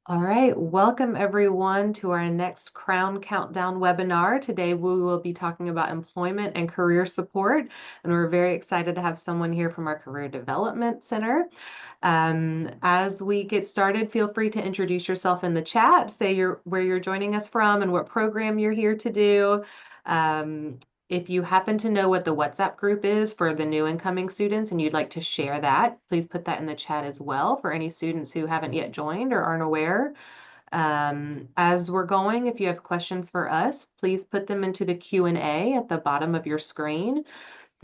All right, welcome everyone to our next Crown Countdown webinar. Today we will be talking about employment and career support, and we're very excited to have someone here from our Career Development Center. As we get started, feel free to introduce yourself in the chat, say where you're joining us from and what program you're here to do. Um, if you happen to know what the WhatsApp group is for the new incoming students and you'd like to share that, please put that in the chat as well for any students who haven't yet joined or aren't aware. As we're going, if you have questions for us, please put them into the Q&A at the bottom of your screen.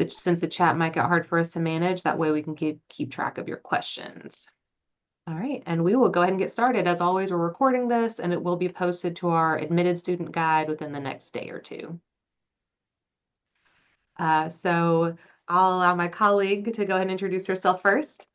Since the chat might get hard for us to manage, that way we can keep track of your questions. All right, and we will go ahead and get started. As always, we're recording this and it will be posted to our admitted student guide within the next day or two. So I'll allow my colleague to go ahead and introduce herself first.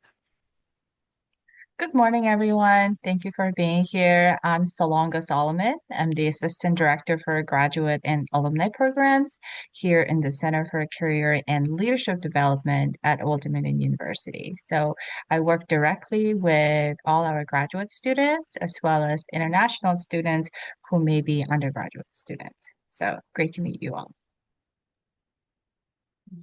Good morning, everyone. Thank you for being here. I'm Salonga Solomon. I'm the Assistant Director for Graduate and Alumni Programs here in the Center for Career and Leadership Development at Old Dominion University. So I work directly with all our graduate students as well as international students who may be undergraduate students. So great to meet you all.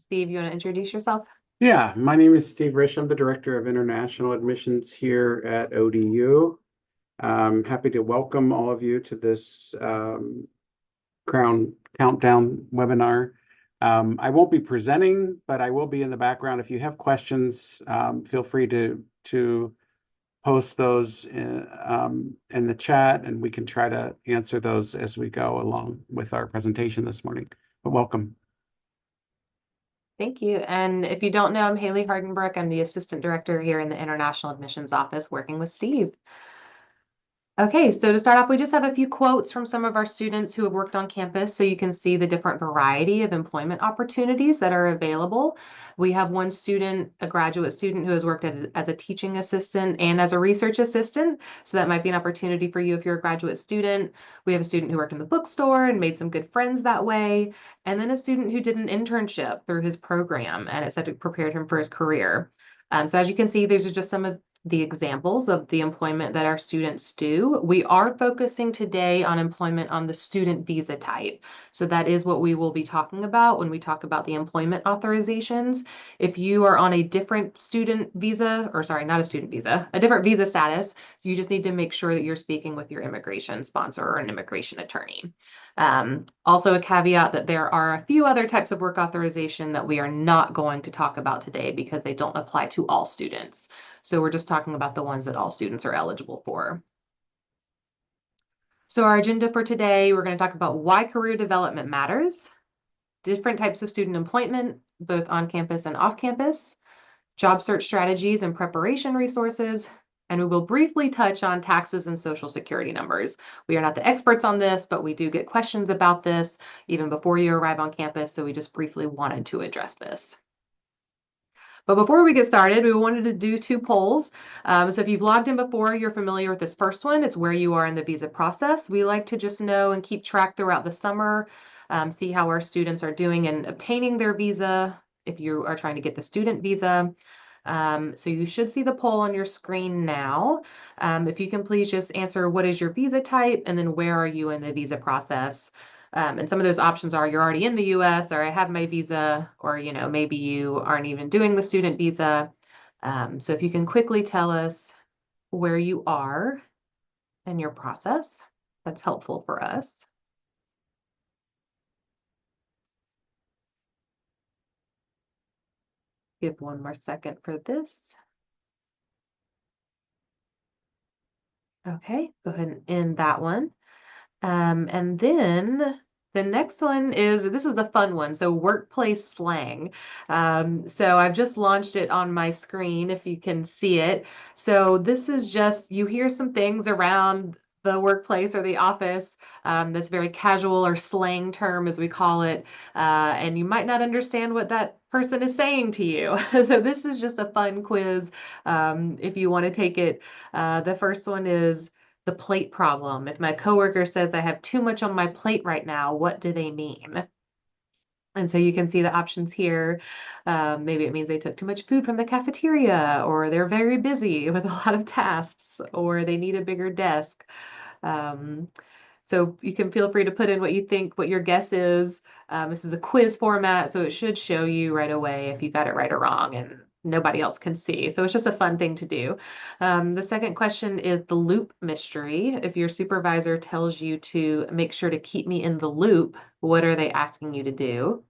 Steve, you want to introduce yourself? Yeah, my name is Steve Risch. I'm the Director of International Admissions here at ODU. I'm happy to welcome all of you to this Crown Countdown webinar. I won't be presenting, but I will be in the background. If you have questions, feel free to post those in the chat, and we can try to answer those as we go along with our presentation this morning. But welcome. Thank you. And if you don't know, I'm Haley Hardenbrook. I'm the Assistant Director here in the International Admissions Office working with Steve. Okay, so to start off, we just have a few quotes from some of our students who have worked on campus so you can see the different variety of employment opportunities that are available. We have one student, a graduate student, who has worked as a teaching assistant and as a research assistant. So that might be an opportunity for you if you're a graduate student. We have a student who worked in the bookstore and made some good friends that way. And then a student who did an internship through his program, and it said it prepared him for his career. So as you can see, these are just some of the examples of the employment that our students do. We are focusing today on employment on the student visa type. So that is what we will be talking about when we talk about the employment authorizations. If you are on a different student visa, or sorry, not a student visa, a different visa status, you just need to make sure that you're speaking with your immigration sponsor or an immigration attorney. Also a caveat that there are a few other types of work authorization that we are not going to talk about today because they don't apply to all students. So we're just talking about the ones that all students are eligible for. So our agenda for today, we're going to talk about why career development matters, different types of student employment, both on campus and off campus, job search strategies and preparation resources, and we will briefly touch on taxes and social security numbers. We are not the experts on this, but we do get questions about this even before you arrive on campus, so we just briefly wanted to address this. But before we get started, we wanted to do two polls. So if you've logged in before, you're familiar with this first one. It's where you are in the visa process. We like to just know and keep track throughout the summer, see how our students are doing in obtaining their visa if you are trying to get the student visa. So you should see the poll on your screen now. If you can please just answer what is your visa type and then where are you in the visa process. And some of those options are you're already in the US or I have my visa, or maybe you aren't even doing the student visa. So if you can quickly tell us where you are in your process, that's helpful for us. Give one more second for this. Okay, go ahead and end that one. And then the next one is, this is a fun one. So workplace slang. So I've just launched it on my screen if you can see it. So this is just, you hear some things around the workplace or the office, that's very casual or slang term as we call it. And you might not understand what that person is saying to you. So this is just a fun quiz, if you want to take it. The first one is the plate problem. If my coworker says I have too much on my plate right now, what do they mean? And so you can see the options here. Maybe it means they took too much food from the cafeteria, or they're very busy with a lot of tasks, or they need a bigger desk. Um, so you can feel free to put in what you think, what your guess is. This is a quiz format, so it should show you right away if you got it right or wrong, and nobody else can see. So it's just a fun thing to do. The second question is the loop mystery. If your supervisor tells you to make sure to keep me in the loop, what are they asking you to do?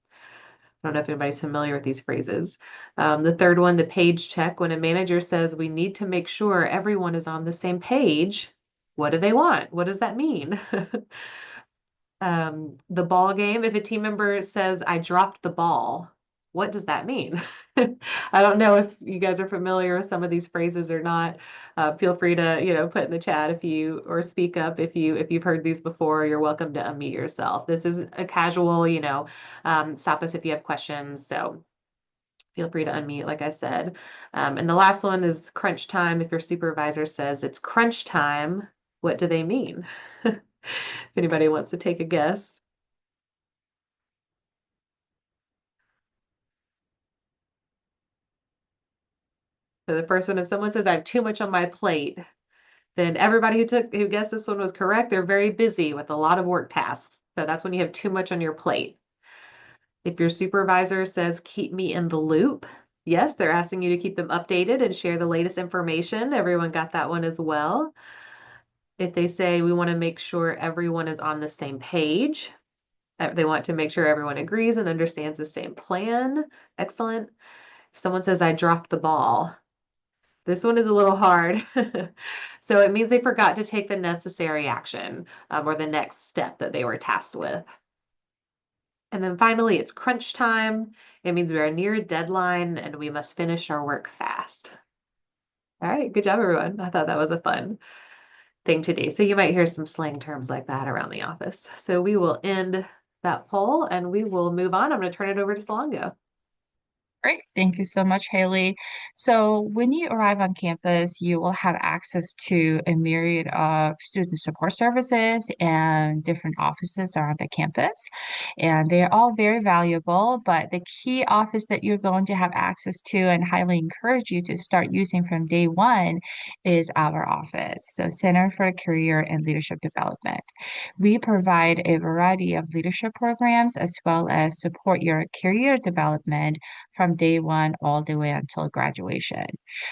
I don't know if anybody's familiar with these phrases. The third one, the page check. When a manager says we need to make sure everyone is on the same page, what do they want? What does that mean? The ball game. If a team member says, I dropped the ball, what does that mean? I don't know if you guys are familiar with some of these phrases or not. Feel free to, put in the chat if you, or speak up if you've heard these before. You're welcome to unmute yourself. This is a casual, stop us if you have questions. So feel free to unmute, like I said. And the last one is crunch time. If your supervisor says it's crunch time, what do they mean? If anybody wants to take a guess. So the first one, if someone says I have too much on my plate, then everybody who guessed this one was correct. They're very busy with a lot of work tasks. So that's when you have too much on your plate. If your supervisor says keep me in the loop, yes, they're asking you to keep them updated and share the latest information. Everyone got that one as well. If they say we want to make sure everyone is on the same page, they want to make sure everyone agrees and understands the same plan. Excellent. If someone says I dropped the ball, this one is a little hard. So it means they forgot to take the necessary action, or the next step that they were tasked with. And then finally, it's crunch time. It means we are near a deadline and we must finish our work fast. All right, good job, everyone. I thought that was a fun thing to do. So you might hear some slang terms like that around the office. So we will end that poll and we will move on. I'm going to turn it over to Salongo. Great. Thank you so much, Haley. So when you arrive on campus, you will have access to a myriad of student support services and different offices around the campus. And they're all very valuable, but the key office that you're going to have access to and highly encourage you to start using from day one is our office. So Center for Career and Leadership Development. We provide a variety of leadership programs as well as support your career development from day one all the way until graduation.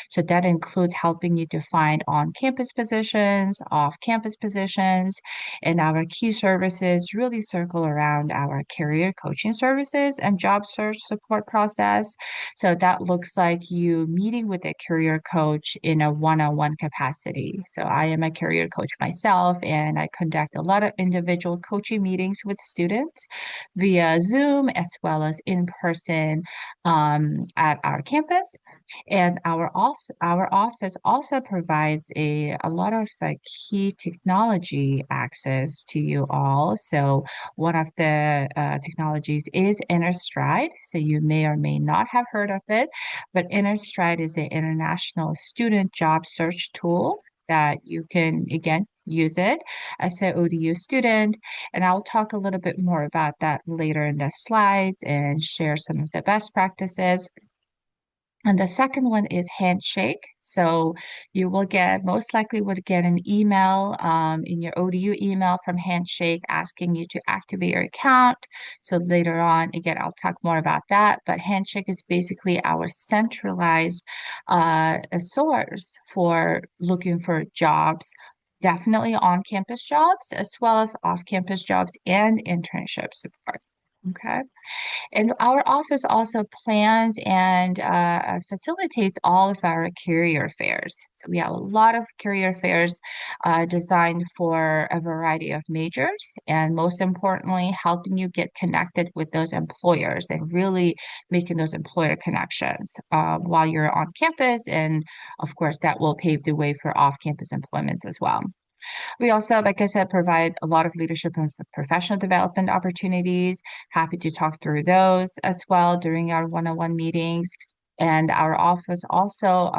So that includes helping you to find on-campus positions, off-campus positions, and our key services really circle around our career coaching services and job search support process. So that looks like you meeting with a career coach in a one-on-one capacity. So I am a career coach myself, and I conduct a lot of individual coaching meetings with students via Zoom as well as in person at our campus. And our office also provides a lot of key technology access to you all. So one of the technologies is InnerStride. So you may or may not have heard of it, but InnerStride is an international student job search tool that you can, again, use it as an ODU student. And I'll talk a little bit more about that later in the slides and share some of the best practices. And the second one is Handshake. So you will most likely would get an email in your ODU email from Handshake asking you to activate your account. So later on, again, I'll talk more about that. But Handshake is basically our centralized source for looking for jobs, definitely on-campus jobs, as well as off-campus jobs and internship support. Okay. And our office also plans and facilitates all of our career fairs. So we have a lot of career fairs designed for a variety of majors, and most importantly, helping you get connected with those employers and really making those employer connections while you're on campus. And of course, that will pave the way for off-campus employments as well. We also, like I said, provide a lot of leadership and professional development opportunities. Happy to talk through those as well during our one-on-one meetings. And our office also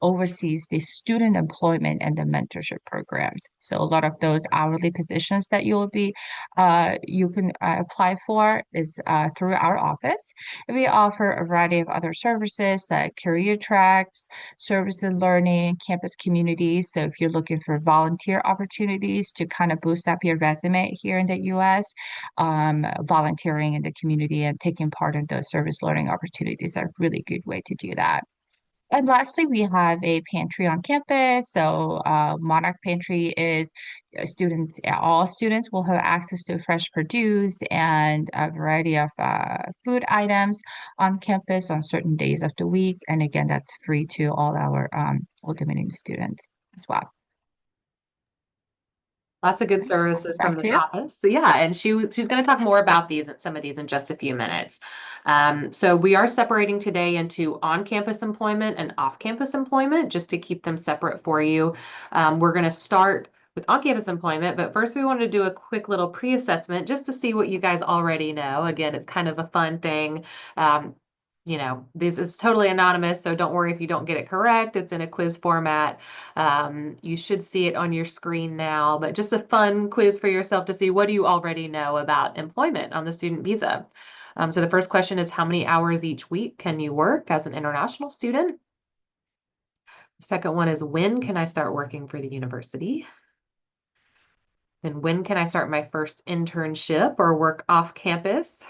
oversees the student employment and the mentorship programs. So a lot of those hourly positions that you can apply for is through our office. We offer a variety of other services like career tracks, service and learning, campus communities. So if you're looking for volunteer opportunities to kind of boost up your resume here in the US, volunteering in the community and taking part in those service learning opportunities are a really good way to do that. And lastly, we have a pantry on campus. So, Monarch Pantry is all students will have access to fresh produce and a variety of food items on campus on certain days of the week. And again, that's free to all our Old Dominion students as well. Lots of good services Back from to this you. office. So yeah, and she's going to talk more about some of these in just a few minutes. So we are separating today into on-campus employment and off-campus employment, just to keep them separate for you. We're going to start with on-campus employment, but first we wanted to do a quick little pre-assessment just to see what you guys already know. Again, it's kind of a fun thing. This is totally anonymous, so don't worry if you don't get it correct. It's in a quiz format. You should see it on your screen now, but just a fun quiz for yourself to see what do you already know about employment on the student visa. So the first question is, how many hours each week can you work as an international student? The second one is, when can I start working for the university? And when can I start my first internship or work off campus?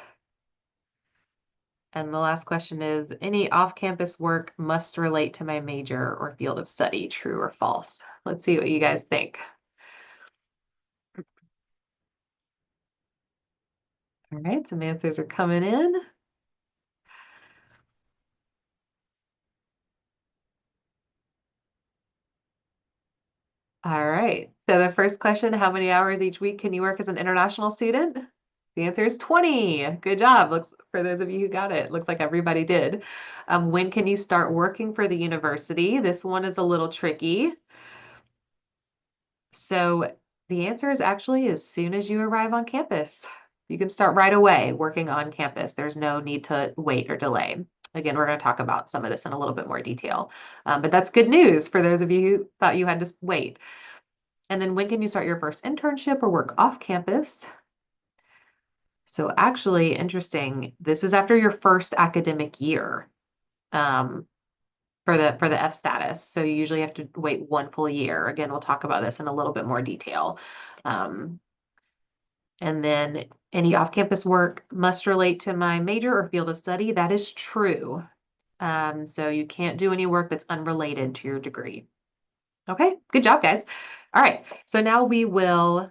And the last question is, any off-campus work must relate to my major or field of study, true or false? Let's see what you guys think. All right, some answers are coming in. All right, so the first question, how many hours each week can you work as an international student? The answer is 20. Good job. Looks, for those of you who got it, looks like everybody did. When can you start working for the university? This one is a little tricky. So the answer is actually as soon as you arrive on campus. You can start right away working on campus. There's no need to wait or delay. Again, we're going to talk about some of this in a little bit more detail. But that's good news for those of you who thought you had to wait. And then when can you start your first internship or work off campus? So actually, interesting, this is after your first academic year. For the F status. So you usually have to wait one full year. Again, we'll talk about this in a little bit more detail. And then any off-campus work must relate to my major or field of study. That is true. So you can't do any work that's unrelated to your degree. Okay, good job, guys. All right, so now we will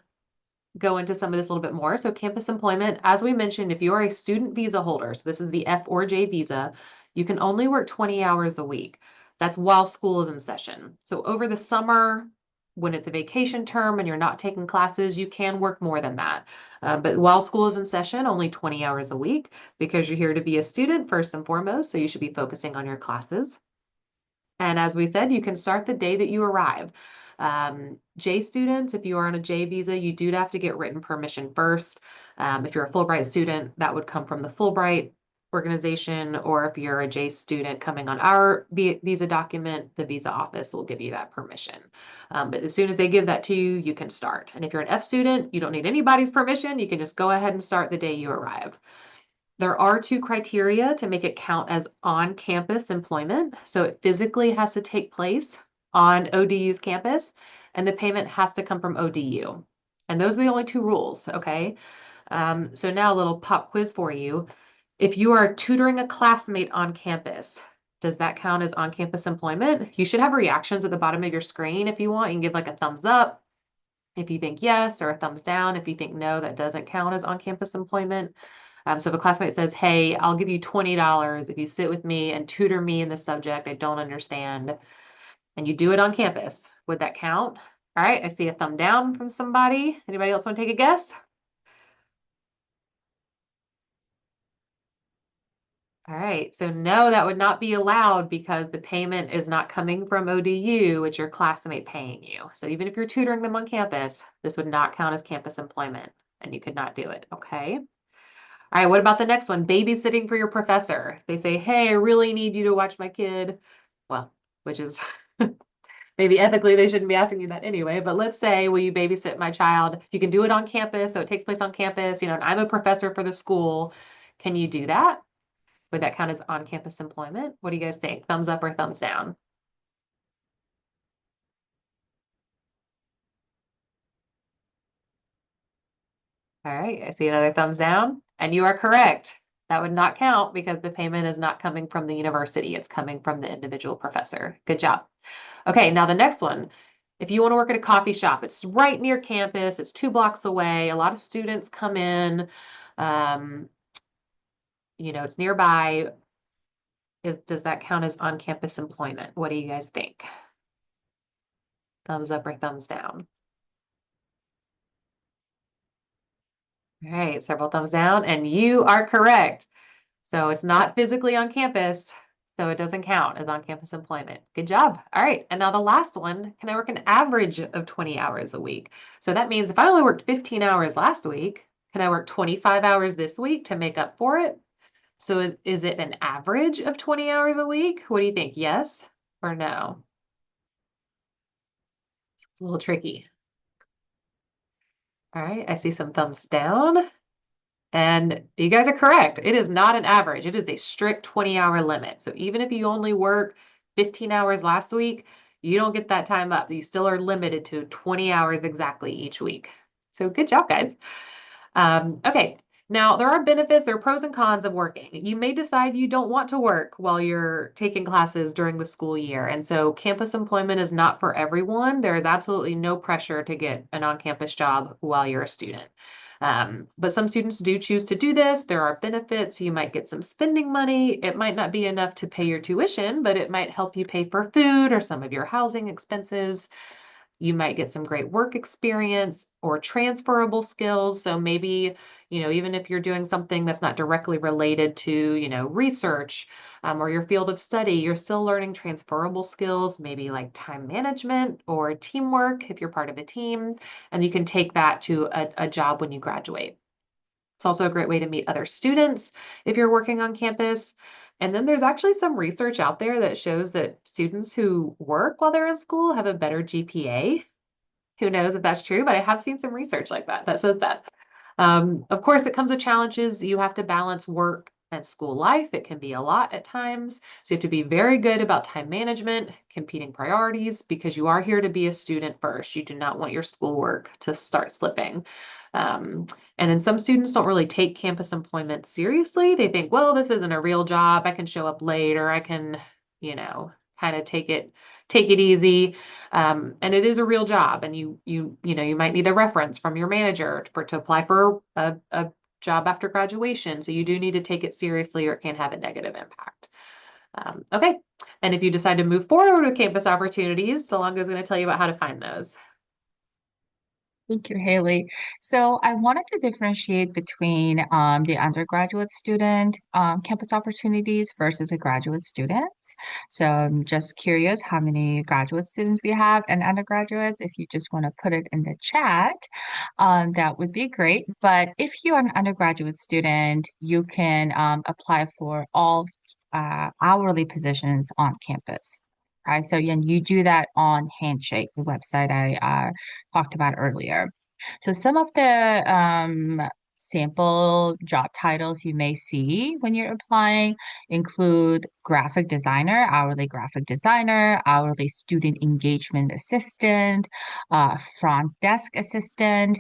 go into some of this a little bit more. So campus employment, as we mentioned, if you are a student visa holder, so this is the F or J visa, you can only work 20 hours a week. That's while school is in session. So over the summer, when it's a vacation term and you're not taking classes, you can work more than that. But while school is in session, only 20 hours a week, because you're here to be a student first and foremost, so you should be focusing on your classes. And as we said, you can start the day that you arrive. J students, if you are on a J visa, you do have to get written permission first. If you're a Fulbright student, that would come from the Fulbright organization, or if you're a J student coming on our visa document, the visa office will give you that permission. But as soon as they give that to you, you can start. And if you're an F student, you don't need anybody's permission. You can just go ahead and start the day you arrive. There are two criteria to make it count as on-campus employment. So it physically has to take place on ODU's campus, and the payment has to come from ODU. And those are the only two rules, okay? So now a little pop quiz for you. If you are tutoring a classmate on campus, does that count as on-campus employment? You should have reactions at the bottom of your screen if you want. You can give like a thumbs up if you think yes, or a thumbs down if you think no, that doesn't count as on-campus employment. So if a classmate says, hey, I'll give you $20 if you sit with me and tutor me in this subject I don't understand, and you do it on campus, would that count? All right, I see a thumb down from somebody. Anybody else want to take a guess? All right, so no, that would not be allowed because the payment is not coming from ODU, it's your classmate paying you. So even if you're tutoring them on campus, this would not count as campus employment and you could not do it, okay? All All right, what about the next one? Babysitting for your professor. They say, hey, I really need you to watch my kid. Well, which is maybe ethically they shouldn't be asking you that anyway, but let's say, will you babysit my child? You can do it on campus, so it takes place on campus, and I'm a professor for the school. Can you do that? Would that count as on-campus employment? What do you guys think? Thumbs up or thumbs down? All right, I see another thumbs down, and you are correct. That would not count because the payment is not coming from the university. It's coming from the individual professor. Good job. Okay, now the next one. If you want to work at a coffee shop, it's right near campus, it's 2 blocks away. A lot of students come in. Um, it's nearby. Does that count as on-campus employment? What do you guys think? Thumbs up or thumbs down? All right, several thumbs down, and you are correct. So it's not physically on campus, so it doesn't count as on-campus employment. Good job. All right, and now the last one, can I work an average of 20 hours a week? So that means if I only worked 15 hours last week, can I work 25 hours this week to make up for it? So is it an average of 20 hours a week? What do you think? Yes or no? It's a little tricky. All right, I see some thumbs down. And you guys are correct. It is not an average. It is a strict 20-hour limit. So even if you only work 15 hours last week, you don't get that time up. You still are limited to 20 hours exactly each week. So good job, guys. Okay, now there are benefits, there are pros and cons of working. You may decide you don't want to work while you're taking classes during the school year. And so campus employment is not for everyone. There is absolutely no pressure to get an on-campus job while you're a student. But some students do choose to do this. There are benefits. You might get some spending money. It might not be enough to pay your tuition, but it might help you pay for food or some of your housing expenses. You might get some great work experience or transferable skills. So maybe, even if you're doing something that's not directly related to, research or your field of study, you're still learning transferable skills, maybe like time management or teamwork if you're part of a team, and you can take that to a job when you graduate. It's also a great way to meet other students if you're working on campus. And then there's actually some research out there that shows that students who work while they're in school have a better GPA. Who knows if that's true, but I have seen some research like that says that. Of course, it comes with challenges. You have to balance work and school life. It can be a lot at times. So you have to be very good about time management, competing priorities, because you are here to be a student first. You do not want your schoolwork to start slipping. And then some students don't really take campus employment seriously. They think, well, this isn't a real job. I can show up late or I can, kind of take it easy. And it is a real job. And you might need a reference from your manager to apply for a job after graduation. So you do need to take it seriously or it can have a negative impact. Okay. And if you decide to move forward with campus opportunities, Salonga is going to tell you about how to find those. Thank you, Haley. So I wanted to differentiate between the undergraduate student campus opportunities versus a graduate student. So I'm just curious how many graduate students we have and undergraduates. If you just want to put it in the chat, that would be great. But if you're an undergraduate student, you can apply for all hourly positions on campus. Right, so you do that on Handshake, the website I talked about earlier. So some of the sample job titles you may see when you're applying include graphic designer, hourly student engagement assistant, front desk assistant,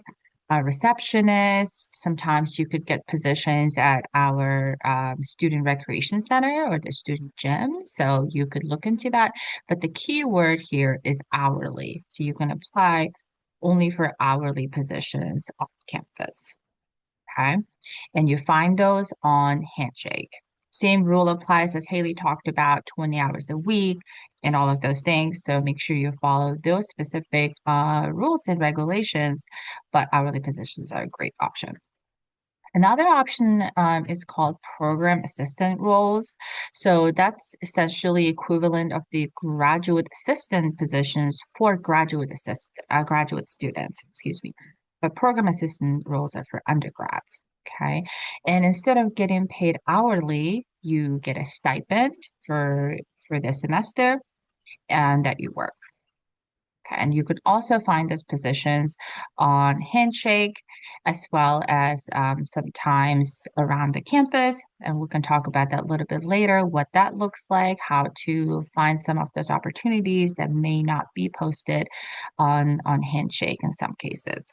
a receptionist. Sometimes you could get positions at our student recreation center or the student gym. So you could look into that. But the key word here is hourly. So you can apply only for hourly positions on campus. Okay. And you find those on Handshake. Same rule applies as Haley talked about, 20 hours a week and all of those things. So make sure you follow those specific rules and regulations, but hourly positions are a great option. Another option is called program assistant roles. So that's essentially equivalent of the graduate assistant positions for graduate students, excuse me. But program assistant roles are for undergrads. Okay. And instead of getting paid hourly, you get a stipend for the semester and that you work. Okay. And you could also find those positions on Handshake as well as sometimes around the campus. And we can talk about that a little bit later, what that looks like, how to find some of those opportunities that may not be posted on Handshake in some cases.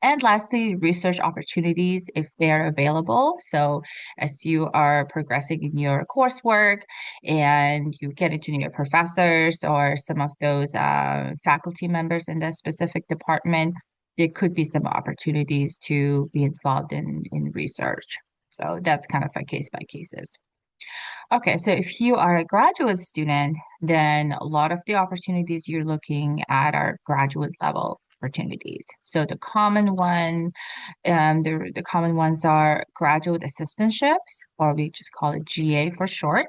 And lastly, research opportunities if they're available. So as you are progressing in your coursework and you get to know your professors or some of those faculty members in the specific department, there could be some opportunities to be involved in research. So that's kind of a case by cases. Okay, so if you are a graduate student, then a lot of the opportunities you're looking at are graduate level opportunities. So the common ones are graduate assistantships, or we just call it GA for short.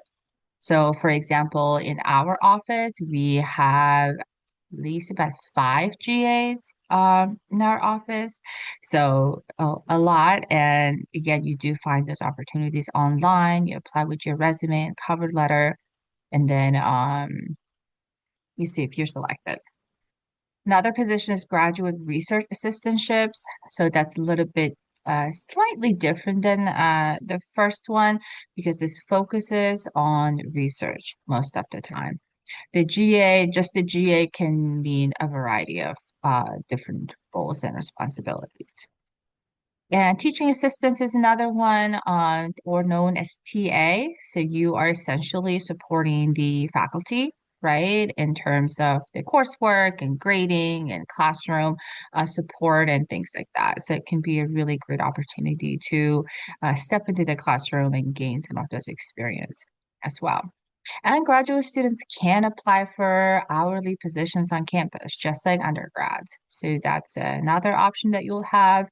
So, for example, in our office, we have at least about 5 GAs in our office. So a lot. And again, you do find those opportunities online. You apply with your resume and cover letter, and then you see if you're selected. Another position is graduate research assistantships. So that's a little bit slightly different than the first one because this focuses on research most of the time. Just the GA can mean a variety of different roles and responsibilities. And teaching assistants is another one, or known as TA. So you are essentially supporting the faculty, right, in terms of the coursework and grading and classroom support and things like that. So it can be a really great opportunity to step into the classroom and gain some of those experience as well. And graduate students can apply for hourly positions on campus, just like undergrads. So that's another option that you'll have.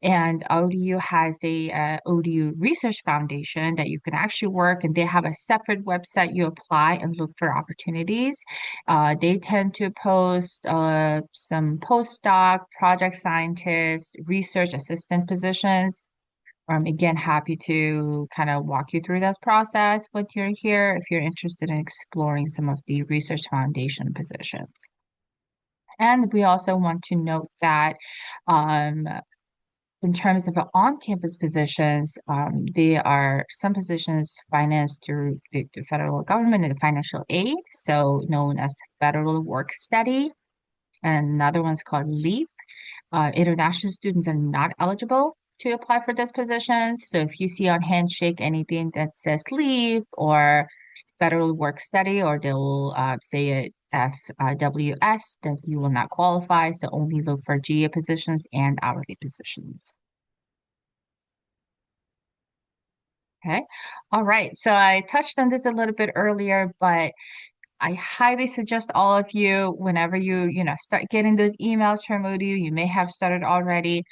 And ODU has a ODU Research Foundation that you can actually work, and they have a separate website. You apply and look for opportunities. They tend to post some postdoc, project scientist, research assistant positions. Again, happy to kind of walk you through this process when you're here if you're interested in exploring some of the Research Foundation positions. And we also want to note that um, in terms of on-campus positions, there are some positions financed through the federal government and financial aid, so known as Federal Work Study. And another one's called LEAP. International students are not eligible to apply for this position. So if you see on Handshake anything that says LEAP or Federal Work Study, or they'll say it FWS, then you will not qualify. So only look for GA positions and hourly positions. Okay. All right. So I touched on this a little bit earlier, but I highly suggest all of you, whenever you start getting those emails from ODU, you may have started already,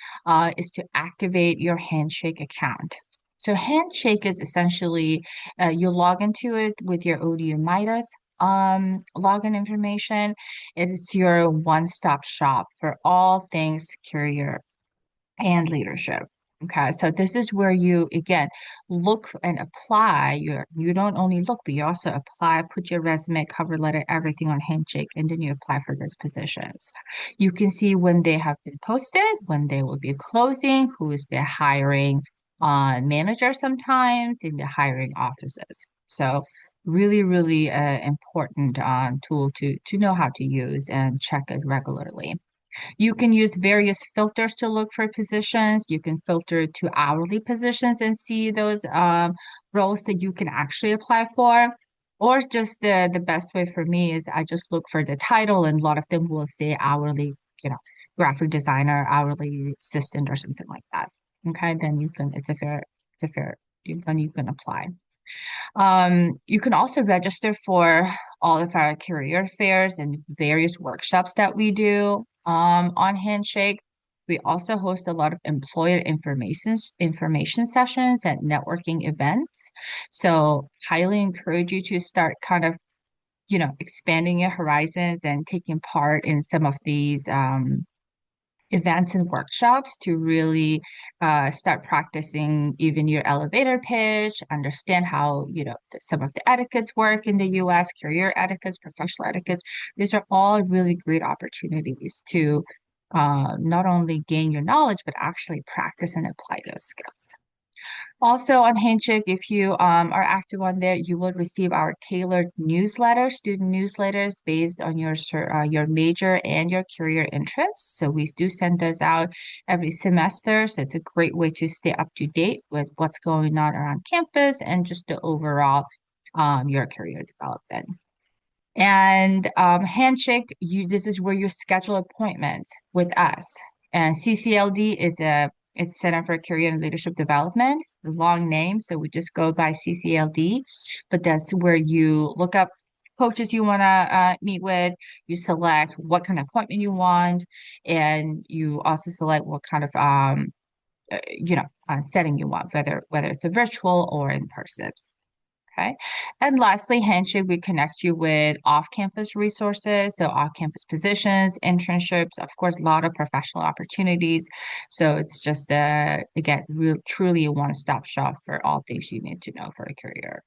is to activate your Handshake account. So Handshake is essentially, you log into it with your ODU Midas login information. It's your one-stop shop for all things career and leadership. Okay, so this is where you again look and apply you don't only look, but you also apply, put your resume, cover letter, everything on Handshake, and then you apply for those positions. You can see when they have been posted, when they will be closing, who is their hiring manager sometimes in the hiring offices. So really, really important tool to know how to use and check it regularly. You can use various filters to look for positions. You can filter to hourly positions and see those roles that you can actually apply for. Or just the best way for me is I just look for the title, and a lot of them will say hourly, graphic designer, hourly assistant, or something like that. Okay, then it's a fair when you can apply. You can also register for all of our career fairs and various workshops that we do on Handshake. We also host a lot of employer information sessions and networking events. So highly encourage you to start kind of, expanding your horizons and taking part in some of these events and workshops to really start practicing even your elevator pitch, understand how, some of the etiquettes work in the US, career etiquettes, professional etiquettes. These are all really great opportunities to not only gain your knowledge, but actually practice and apply those skills. Also on Handshake, if you are active on there, you will receive our tailored newsletters, student newsletters based on your major and your career interests. So we do send those out every semester. So it's a great way to stay up to date with what's going on around campus and just the overall your career development. And Handshake, this is where you schedule appointments with us. And CCLD it's Center for Career and Leadership Development. It's the long name, so we just go by CCLD. But that's where you look up coaches you want to meet with. You select what kind of appointment you want, and you also select what kind of setting you want, whether it's a virtual or in person. Okay. And lastly, Handshake, we connect you with off-campus resources, so off-campus positions, internships, of course, a lot of professional opportunities. So it's just again, truly a one-stop shop for all things you need to know for a career.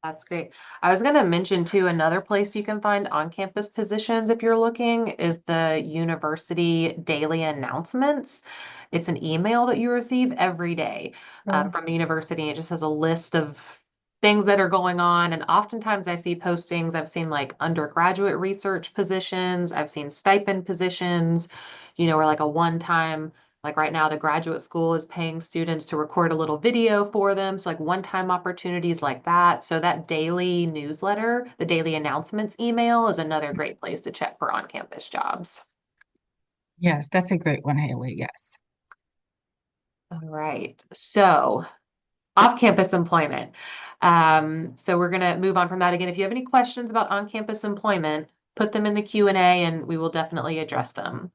That's great. I was going to mention too, another place you can find on-campus positions if you're looking is the university daily announcements. It's an email that you receive every day from the university. It just has a list of things that are going on. And oftentimes I see postings. I've seen like undergraduate research positions. I've seen stipend positions, or like a one-time, like right now, the graduate school is paying students to record a little video for them. So like one-time opportunities like that. So that daily newsletter, the daily announcements email is another great place to check for on-campus jobs. Yes, that's a great one, Haley. Yes. All right. So off-campus employment. So we're going to move on from that again. If you have any questions about on-campus employment, put them in the Q&A and we will definitely address them.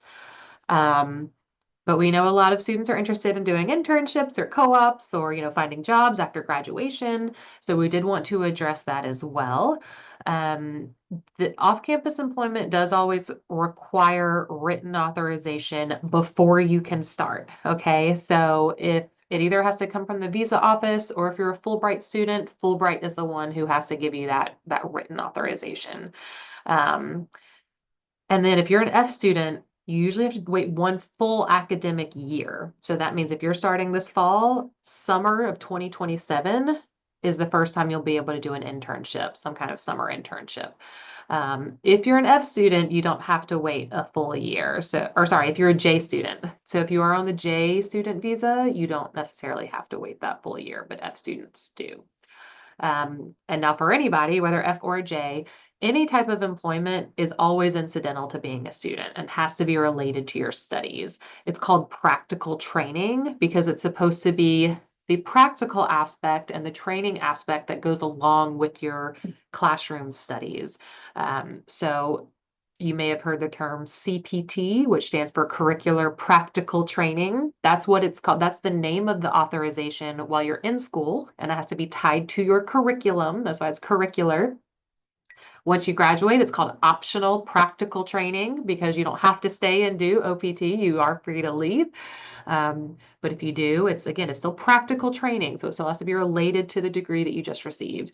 But we know a lot of students are interested in doing internships or co-ops or, finding jobs after graduation. So we did want to address that as well. The off-campus employment does always require written authorization before you can start. Okay, so if it either has to come from the visa office or if you're a Fulbright student, Fulbright is the one who has to give you that written authorization. And then if you're an F student, you usually have to wait one full academic year. So that means if you're starting this fall, summer of 2027 is the first time you'll be able to do an internship, some kind of summer internship. If you're an F student, you don't have to wait a full year. If you're a J student. So if you are on the J student visa, you don't necessarily have to wait that full year, but F students do. And now for anybody, whether F or J, any type of employment is always incidental to being a student and has to be related to your studies. It's called practical training because it's supposed to be the practical aspect and the training aspect that goes along with your classroom studies. So you may have heard the term CPT, which stands for Curricular Practical Training. That's what it's called. That's the name of the authorization while you're in school, and it has to be tied to your curriculum. That's why it's curricular. Once you graduate, it's called optional practical training because you don't have to stay and do OPT. You are free to leave. But if you do, it's still practical training. So it still has to be related to the degree that you just received.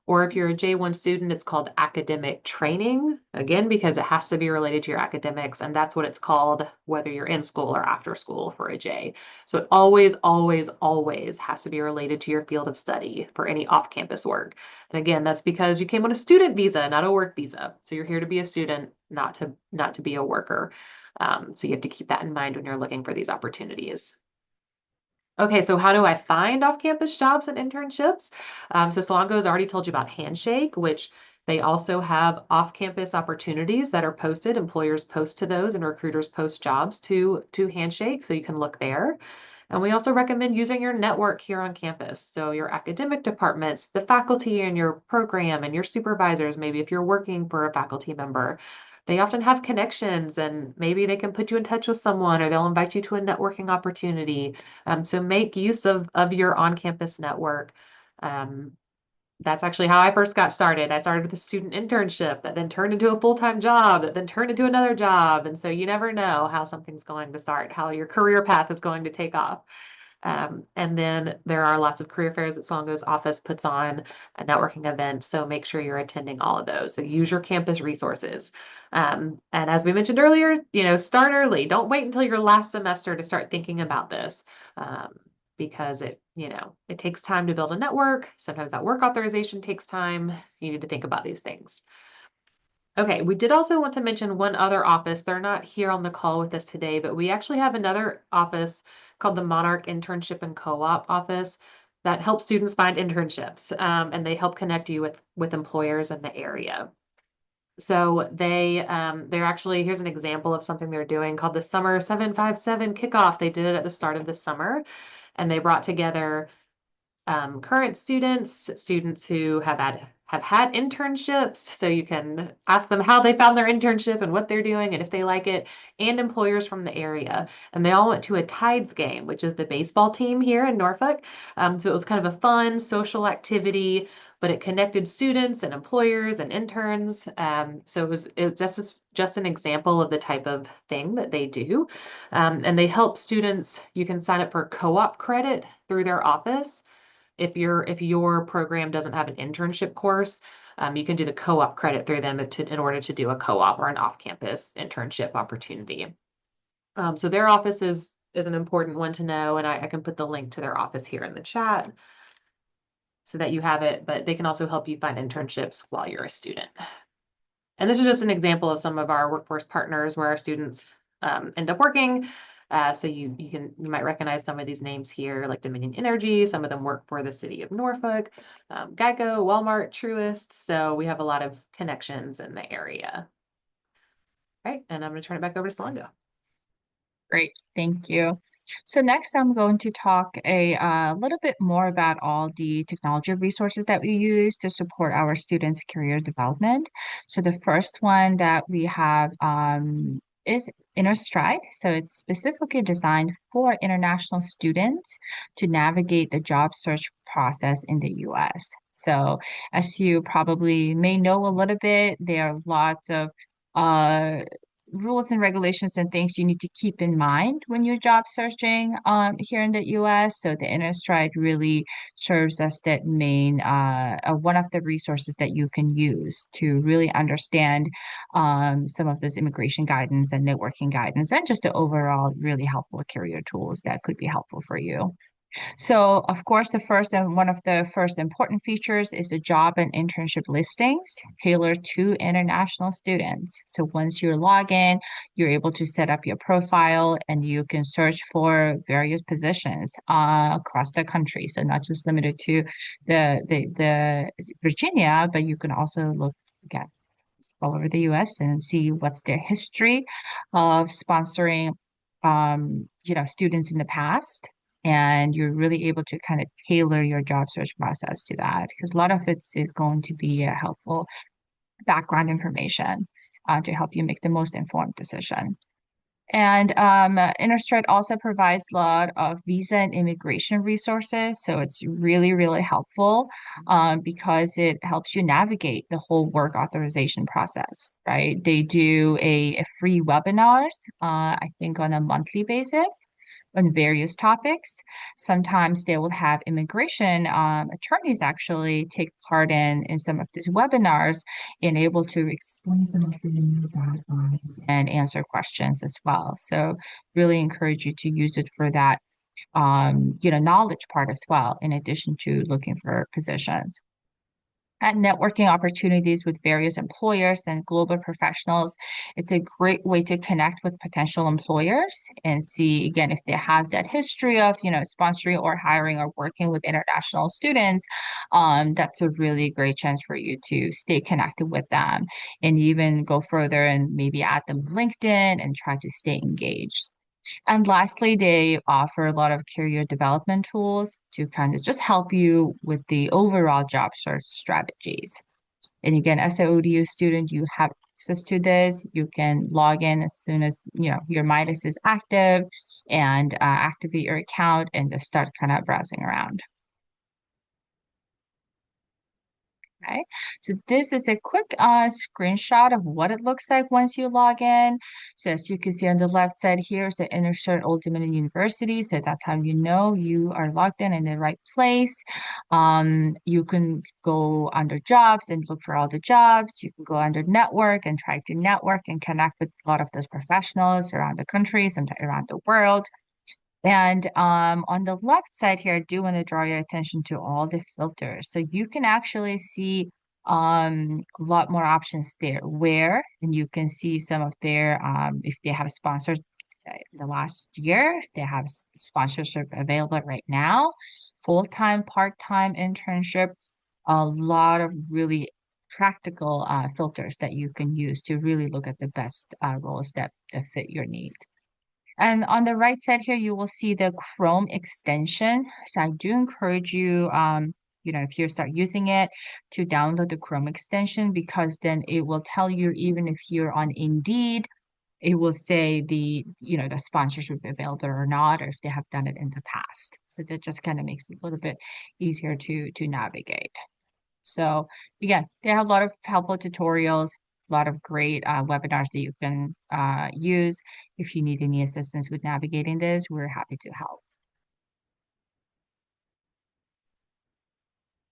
Or if you're a J1 student, it's called academic training, again, because it has to be related to your academics. And that's what it's called, whether you're in school or after school for a J. So it always, always, always has to be related to your field of study for any off-campus work. And again, that's because you came on a student visa, not a work visa. So you're here to be a student, not to be a worker. So you have to keep that in mind when you're looking for these opportunities. Okay, so how do I find off-campus jobs and internships? So Salongo has already told you about Handshake, which they also have off-campus opportunities that are posted. Employers post to those and recruiters post jobs to Handshake, so you can look there. And we also recommend using your network here on campus. So your academic departments, the faculty in your program, and your supervisors, maybe if you're working for a faculty member. They often have connections and maybe they can put you in touch with someone or they'll invite you to a networking opportunity. So make use of your on-campus network. That's actually how I first got started. I started with a student internship that then turned into a full-time job that then turned into another job. And so you never know how something's going to start, how your career path is going to take off. And then there are lots of career fairs that Salongo's office puts on, networking events. So make sure you're attending all of those. So use your campus resources. And as we mentioned earlier, start early. Don't wait until your last semester to start thinking about this. Because it takes time to build a network. Sometimes that work authorization takes time. You need to think about these things. Okay, we did also want to mention one other office. They're not here on the call with us today, but we actually have another office called the Monarch Internship and Co-op office that helps students find internships, and they help connect you with employers in the area. So they're actually, here's an example of something they're doing called the Summer 757 Kickoff. They did it at the start of the summer, and they brought together current students who have had internships, so you can ask them how they found their internship and what they're doing and if they like it, and employers from the area. And they all went to a Tides game, which is the baseball team here in Norfolk. So it was kind of a fun social activity, but it connected students and employers and interns. So it was just an example of the type of thing that they do. And they help students. You can sign up for co-op credit through their office. If your program doesn't have an internship course, you can do the co-op credit through them in order to do a co-op or an off-campus internship opportunity. So their office is an important one to know, and I can put the link to their office here in the chat so that you have it, but they can also help you find internships while you're a student. And this is just an example of some of our workforce partners where our students end up working. So you might recognize some of these names here, like Dominion Energy. Some of them work for the city of Norfolk, Geico, Walmart, Truist. So we have a lot of connections in the area. All right, and I'm going to turn it back over to Salongo. Great, thank you. So next, I'm going to talk a little bit more about all the technology resources that we use to support our students' career development. So the first one that we have is InnerStride. So it's specifically designed for international students to navigate the job search process in the US. So as you probably may know a little bit, there are lots of uh, rules and regulations and things you need to keep in mind when you're job searching here in the US. So the InnerStride really serves as that main one of the resources that you can use to really understand some of this immigration guidance and networking guidance and just the overall really helpful career tools that could be helpful for you. So, of course, the first and one of the first important features is the job and internship listings tailored to international students. So once you log in, you're able to set up your profile and you can search for various positions across the country. So not just limited to the Virginia, but you can also look at all over the US and see what's their history of sponsoring students in the past. And you're really able to kind of tailor your job search process to that because a lot of it is going to be a helpful background information to help you make the most informed decision. And InnerStride also provides a lot of visa and immigration resources. So it's really, really helpful because it helps you navigate the whole work authorization process, right? They do a free webinars, I think on a monthly basis on various topics. Sometimes they will have immigration attorneys actually take part in some of these webinars and able to explain some of the new guidelines and answer questions as well. So really encourage you to use it for that knowledge part as well, in addition to looking for positions. And networking opportunities with various employers and global professionals. It's a great way to connect with potential employers and see, again, if they have that history of, sponsoring or hiring or working with international students. That's a really great chance for you to stay connected with them and even go further and maybe add them LinkedIn and try to stay engaged. And lastly, they offer a lot of career development tools to kind of just help you with the overall job search strategies. And again, as an ODU student, you have access to this. You can log in as soon as your Midas is active and activate your account and just start kind of browsing around. Okay, so this is a quick screenshot of what it looks like once you log in. So as you can see on the left side here is the Insert Old Dominion University. So that's how you know you are logged in the right place. You can go under jobs and look for all the jobs. You can go under network and try to network and connect with a lot of those professionals around the country, sometimes around the world. And on the left side here, I do want to draw your attention to all the filters. So you can actually see a lot more options there. Where, and you can see some of their if they have sponsored in the last year, if they have sponsorship available right now, full-time, part-time internship, a lot of really practical filters that you can use to really look at the best roles that fit your needs. And on the right side here, you will see the Chrome extension. So I do encourage you, if you start using it, to download the Chrome extension because then it will tell you even if you're on Indeed, it will say the sponsorship available or not, or if they have done it in the past. So that just kind of makes it a little bit easier to navigate. So again, they have a lot of helpful tutorials, a lot of great webinars that you can use. If you need any assistance with navigating this, we're happy to help.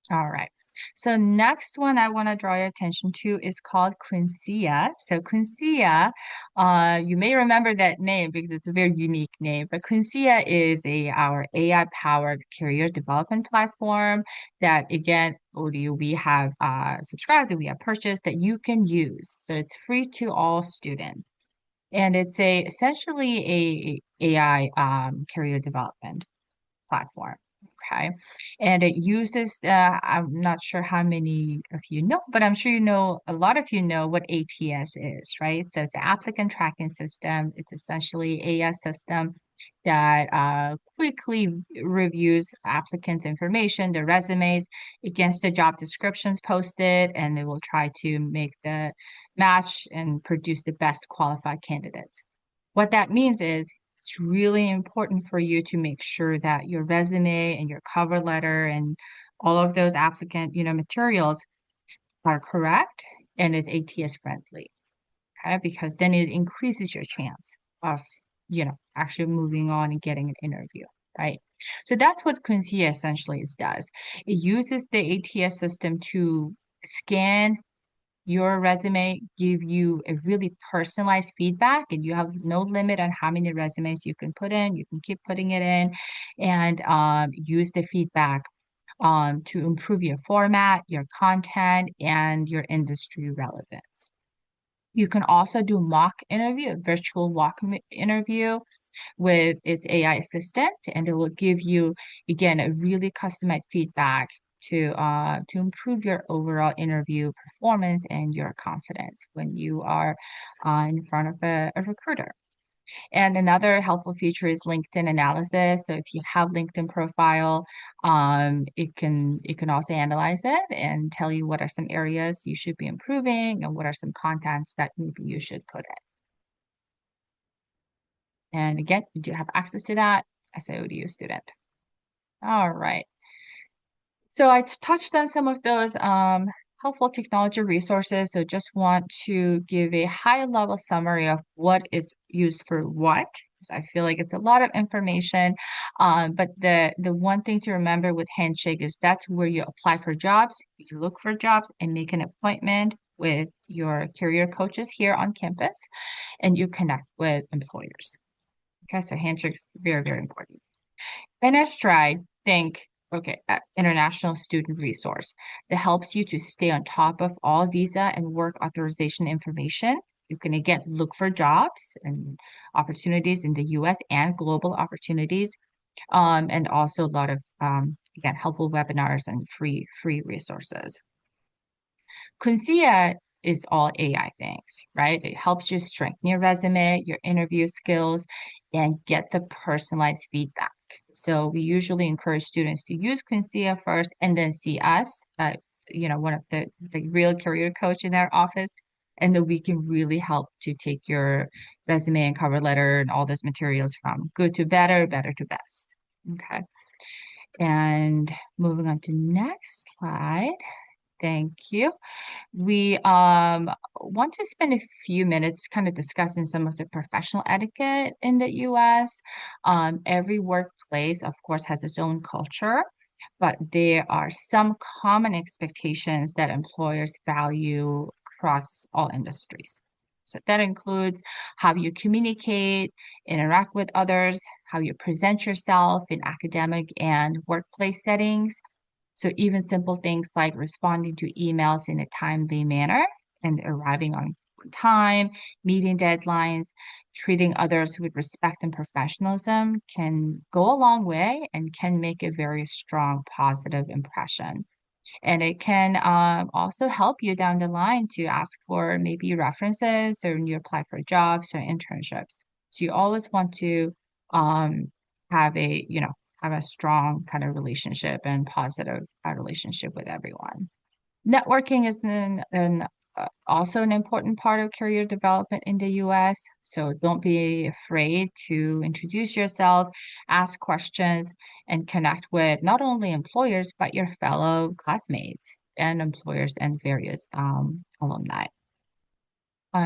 All right. So next one I want to draw your attention to is called Quinsia. So Quinsia, you may remember that name because it's a very unique name, but Quinsia is our AI-powered career development platform that, again, ODU, we have subscribed to, we have purchased that you can use. So it's free to all students. And it's essentially a AI career development platform. Okay. And it uses, I'm not sure how many of you know, but I'm sure you know, a lot of you know what ATS is, right? So it's an applicant tracking system. It's essentially AI system that quickly reviews applicants' information, their resumes against the job descriptions posted, and it will try to make the match and produce the best qualified candidates. What that means is it's really important for you to make sure that your resume and your cover letter and all of those applicant, materials are correct and it's ATS friendly. Okay, because then it increases your chance of, actually moving on and getting an interview, right? So that's what Quincy essentially does. It uses the ATS system to scan your resume, give you a really personalized feedback, and you have no limit on how many resumes you can put in. You can keep putting it in and use the feedback to improve your format, your content, and your industry relevance. You can also do mock interview, a virtual interview with its AI assistant, and it will give you, again, a really customized feedback to improve your overall interview performance and your confidence when you are in front of a recruiter. And another helpful feature is LinkedIn analysis. So if you have LinkedIn profile, it can also analyze it and tell you what are some areas you should be improving and what are some contents that maybe you should put in. And again, you do have access to that as an ODU student. All right. So I touched on some of those helpful technology resources. So just want to give a high level summary of what is used for what. I feel like it's a lot of information. But the one thing to remember with Handshake is that's where you apply for jobs, you look for jobs and make an appointment with your career coaches here on campus, and you connect with employers. Okay, so Handshake's very, very important. NSTRIDE, think, okay, international student resource that helps you to stay on top of all visa and work authorization information. You can again look for jobs and opportunities in the US and global opportunities, and also a lot of again helpful webinars and free resources. Quincy is all AI things, right? It helps you strengthen your resume, your interview skills, and get the personalized feedback. So we usually encourage students to use Quincy first and then see us, one of the real career coach in our office, and then we can really help to take your resume and cover letter and all those materials from good to better, better to best. Okay. And moving on to next slide. Thank you. We want to spend a few minutes kind of discussing some of the professional etiquette in the US. Every workplace, of course, has its own culture, but there are some common expectations that employers value across all industries. So that includes how you communicate, interact with others, how you present yourself in academic and workplace settings. So even simple things like responding to emails in a timely manner and arriving on time, meeting deadlines, treating others with respect and professionalism can go a long way and can make a very strong positive impression. And it can also help you down the line to ask for maybe references or when you apply for jobs or internships. So you always want to um, have have a strong kind of relationship and positive relationship with everyone. Networking is also an important part of career development in the US. So don't be afraid to introduce yourself, ask questions, and connect with not only employers, but your fellow classmates and employers and various alumni.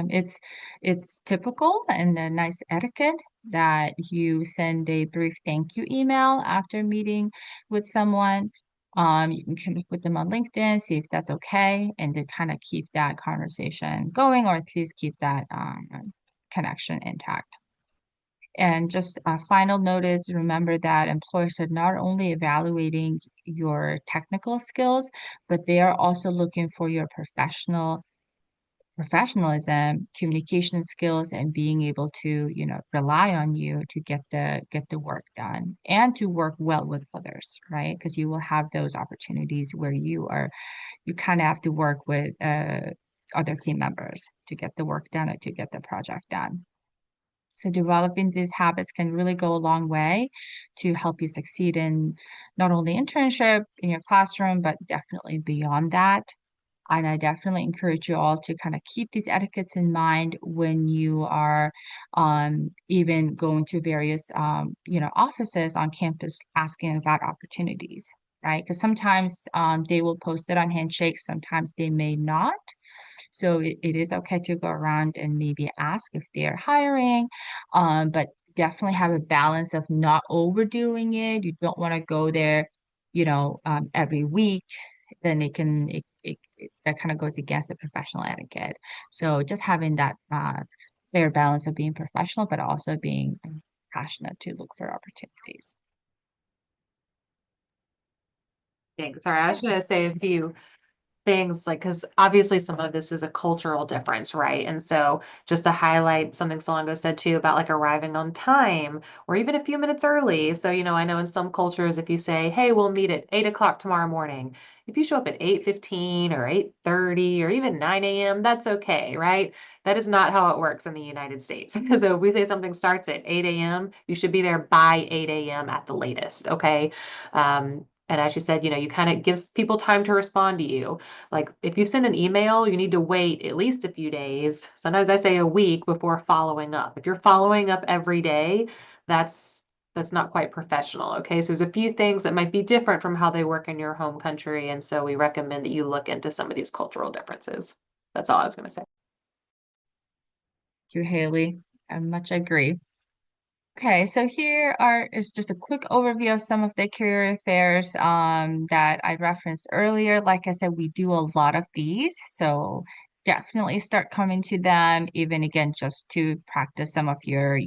It's typical and a nice etiquette that you send a brief thank you email after meeting with someone. You can connect with them on LinkedIn, see if that's okay, and to kind of keep that conversation going, or at least keep that connection intact. And just a final notice, remember that employers are not only evaluating your technical skills, but they are also looking for your professionalism, communication skills, and being able to, rely on you to get the work done and to work well with others, right? Because you will have those opportunities where you kind of have to work with other team members to get the work done or to get the project done. So developing these habits can really go a long way to help you succeed in not only internship in your classroom, but definitely beyond that. And I definitely encourage you all to kind of keep these etiquettes in mind when you are even going to various offices on campus asking about opportunities, right? Because sometimes they will post it on Handshake, sometimes they may not. So it is okay to go around and maybe ask if they're hiring, but definitely have a balance of not overdoing it. You don't want to go there, every week. Then that kind of goes against the professional etiquette. So just having that fair balance of being professional, but also being passionate to look for opportunities. Thanks. Sorry, I was going to say a few things like because obviously some of this is a cultural difference, right? And so just to highlight something Solango said too about like arriving on time or even a few minutes early. So, I know in some cultures, if you say, hey, we'll meet at 8 o'clock tomorrow morning, if you show up at 8:15 or 8:30 or even 9 a.m., that's okay, right? That is not how it works in the United States. So if we say something starts at 8 a.m., you should be there by 8 a.m. at the latest, okay? And as you said, you kind of gives people time to respond to you. Like if you send an email, you need to wait at least a few days. Sometimes I say a week before following up. If you're following up every day, that's not quite professional. Okay. So there's a few things that might be different from how they work in your home country. And so we recommend that you look into some of these cultural differences. That's all I was going to say. Thank you, Haley. I much agree. Okay, so is just a quick overview of some of the career fairs that I referenced earlier. Like I said, we do a lot of these, so definitely start coming to them, even again, just to practice some of your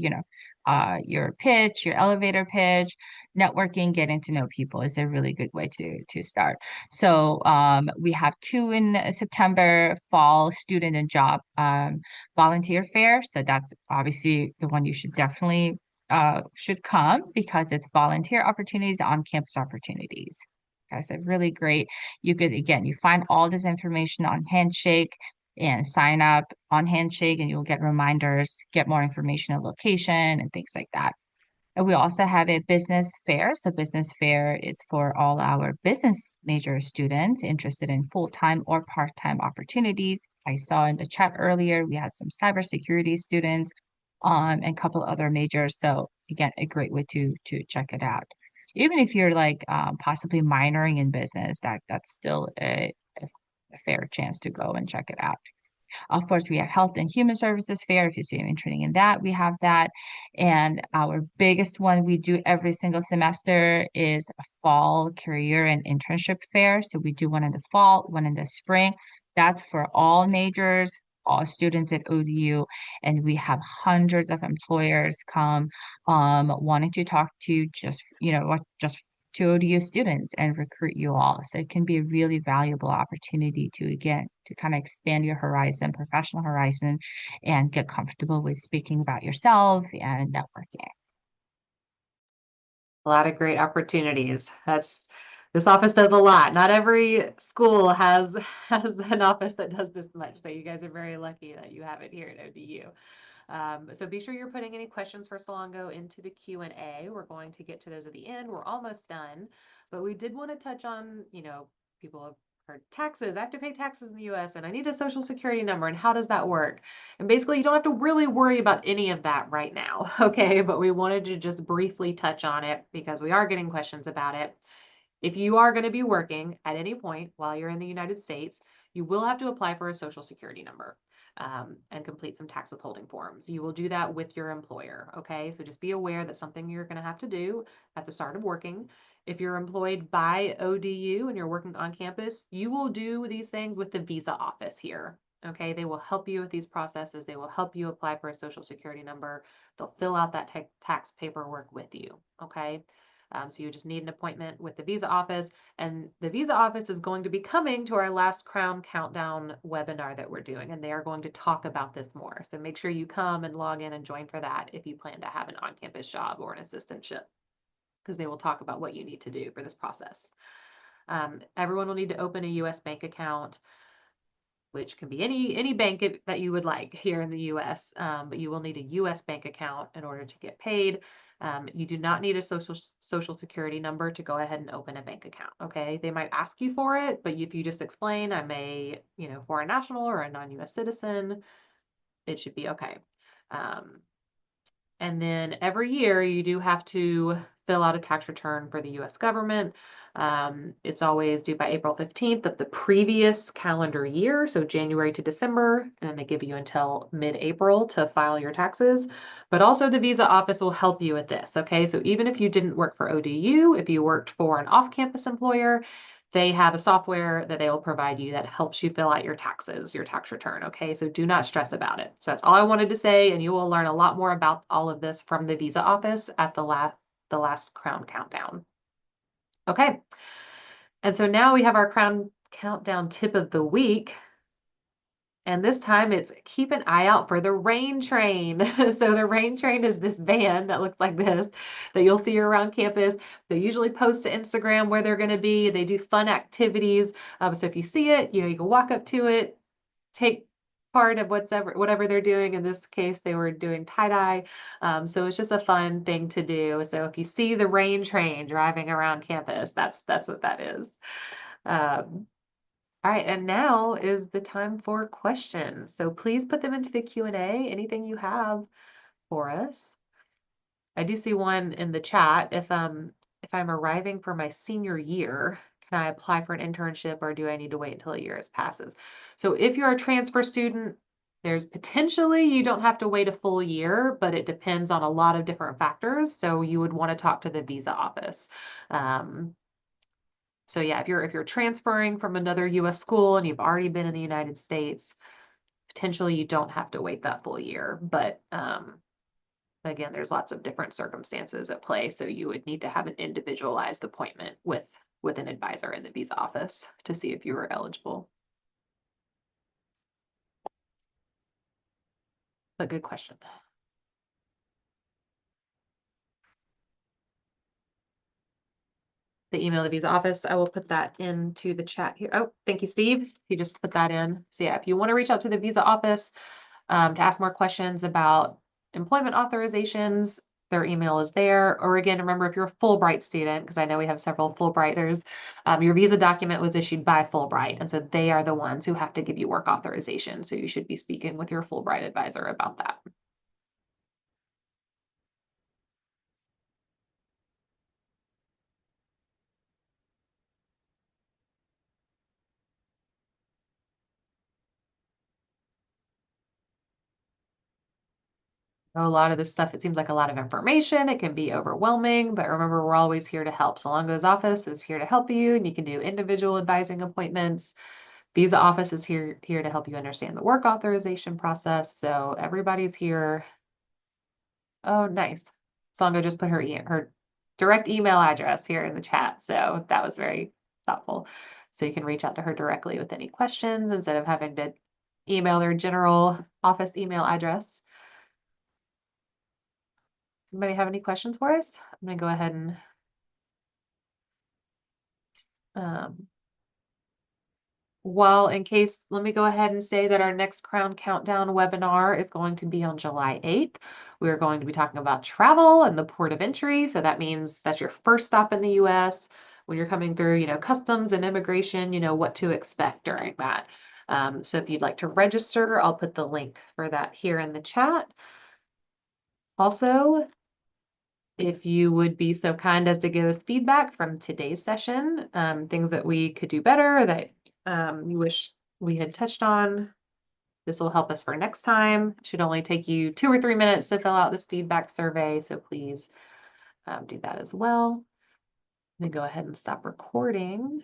pitch, your elevator pitch, networking, getting to know people is a really good way to start. So we have two in September, fall student and job volunteer fair. So that's obviously the one you should come because it's volunteer opportunities, on-campus opportunities. Okay, so really great. You find all this information on Handshake and sign up on Handshake and you'll get reminders, get more information on location and things like that. And we also have a business fair. So business fair is for all our business major students interested in full-time or part-time opportunities. I saw in the chat earlier, we had some cybersecurity students, and a couple other majors. So again, a great way to check it out. Even if you're like possibly minoring in business, that's still a fair chance to go and check it out. Of course, we have Health and Human Services Fair. If you're training in that, we have that. And our biggest one we do every single semester is a fall career and internship fair. So we do one in the fall, one in the spring. That's for all majors, all students at ODU. And we have hundreds of employers come wanting to talk to just to ODU students and recruit you all. So it can be a really valuable opportunity to, again, to kind of expand your horizon, professional horizon, and get comfortable with speaking about yourself and networking. A lot of great opportunities. This office does a lot. Not every school has an office that does this much. So you guys are very lucky that you have it here at ODU. So be sure you're putting any questions for Salongo into the Q&A. We're going to get to those at the end. We're almost done, but we did want to touch on, people have heard taxes. I have to pay taxes in the US and I need a social security number. And how does that work? And basically, you don't have to really worry about any of that right now. Okay. But we wanted to just briefly touch on it because we are getting questions about it. If you are going to be working at any point while you're in the United States, you will have to apply for a social security number. And complete some tax withholding forms. You will do that with your employer. Okay. So just be aware that's something you're going to have to do at the start of working. If you're employed by ODU and you're working on campus, you will do these things with the visa office here. Okay. They will help you with these processes. They will help you apply for a social security number. They'll fill out that tax paperwork with you. Okay. So you just need an appointment with the visa office, and the visa office is going to be coming to our last Crown Countdown webinar that we're doing, and they are going to talk about this more. So make sure you come and log in and join for that if you plan to have an on-campus job or an assistantship, because they will talk about what you need to do for this process. Everyone will need to open a U.S. bank account, which can be any bank that you would like here in the U.S., but you will need a U.S. bank account in order to get paid. You do not need a social security number to go ahead and open a bank account. Okay. They might ask you for it, but if you just explain, I'm a, foreign national or a non-US citizen, it should be okay. And then every year you do have to fill out a tax return for the US government. It's always due by April 15th of the previous calendar year, so January to December, and they give you until mid-April to file your taxes. But also the visa office will help you with this, okay? So even if you didn't work for ODU, if you worked for an off-campus employer, they have a software that they will provide you that helps you fill out your taxes, your tax return. Okay. So do not stress about it. So that's all I wanted to say. And you will learn a lot more about all of this from the visa office at the last Crown Countdown. Okay. And so now we have our Crown Countdown tip of the week. And this time it's keep an eye out for the rain train. So the rain train is this van that looks like this that you'll see around campus. They usually post to Instagram where they're going to be. They do fun activities. So if you see it, you can walk up to it, take part of whatever they're doing. In this case, they were doing tie-dye. So it's just a fun thing to do. So if you see the rain train driving around campus, that's what that is. All right, and now is the time for questions. So please put them into the Q&A, anything you have for us. I do see one in the chat. If I'm arriving for my senior year, can I apply for an internship or do I need to wait until a year passes? So if you're a transfer student, there's potentially you don't have to wait a full year, but it depends on a lot of different factors. So you would want to talk to the visa office. So yeah, if you're transferring from another US school and you've already been in the United States, potentially you don't have to wait that full year. But again, there's lots of different circumstances at play. So you would need to have an individualized appointment with an advisor in the visa office to see if you were eligible. But good question. The email, the visa office, I will put that into the chat here. Oh, thank you, Steve. You just put that in. So yeah, if you want to reach out to the visa office to ask more questions about employment authorizations, their email is there. Or again, remember, if you're a Fulbright student, because I know we have several Fulbrighters, your visa document was issued by Fulbright. And so they are the ones who have to give you work authorization. So you should be speaking with your Fulbright advisor about that. A lot of this stuff, it seems like a lot of information. It can be overwhelming, but remember, we're always here to help. Salongo's office is here to help you, and you can do individual advising appointments. Visa office is here to help you understand the work authorization process. So everybody's here. Oh, nice. Salongo just put her direct email address here in the chat. So that was very thoughtful. So you can reach out to her directly with any questions instead of having to email their general office email address. Anybody have any questions for us? I'm gonna go ahead and let me go ahead and say that our next Crown Countdown webinar is going to be on July 8th. We're going to be talking about travel and the port of entry. So that means that's your first stop in the US. When you're coming through, customs and immigration, what to expect during that. So if you'd like to register, I'll put the link for that here in the chat. Also, if you would be so kind as to give us feedback from today's session, things that we could do better, that you wish we had touched on, this will help us for next time. It should only take you 2 or 3 minutes to fill out this feedback survey, so please do that as well. Let me go ahead and stop recording.